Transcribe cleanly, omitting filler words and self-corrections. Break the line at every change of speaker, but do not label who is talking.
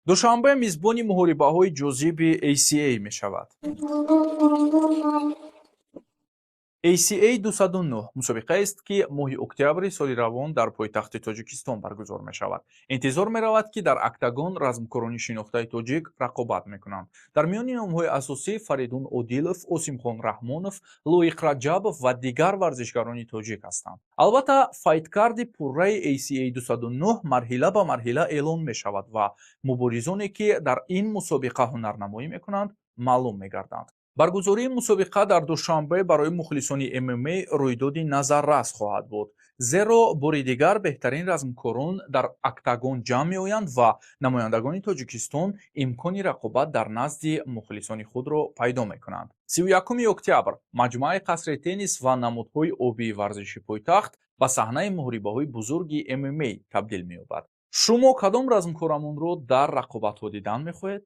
душанбе мизбони муҳорибаҳои ҷозиби ACA мешавад. ACA 209 мусобиқаест, ки моҳи октябри соли равон дар пойтахти Тоҷикистон баргузор мешавад. Интизор меравад, ки дар октагон размкорони шинохтаи тоҷик рақобат мекунанд. Дар миёни номҳои асосӣ Фаридун Одилов, Осимхон Раҳмонов, Лоиқ Раҷабов ва дигар варзишгарони тоҷик ҳастанд. албатта файткарди пурраи ACA 209 марҳила ба марҳила эълон мешавад ва муборизоне, ки дар ин мусобиқа ҳунарнамоӣ мекунанд, маълум мегарданд. баргузории мусобиқа дар душанбе барои мухлисони ММА рӯйдоди назаррас хоҳад буд, зеро бори дигар беҳтарин размкорон дар октагон ҷамъ меоянд ва намояндагони Тоҷикистон имкони рақобат дар назди мухлисони худро пайдо мекунанд. 31 октябр маҷмӯаи қасри теннис ва намудҳои обии варзиши пойтахт ба саҳнаи муҳорибаҳои бузурги ММА табдил меёбад. шумо кадом размкорамонро дар рақобатҳо дидан мехоҳед?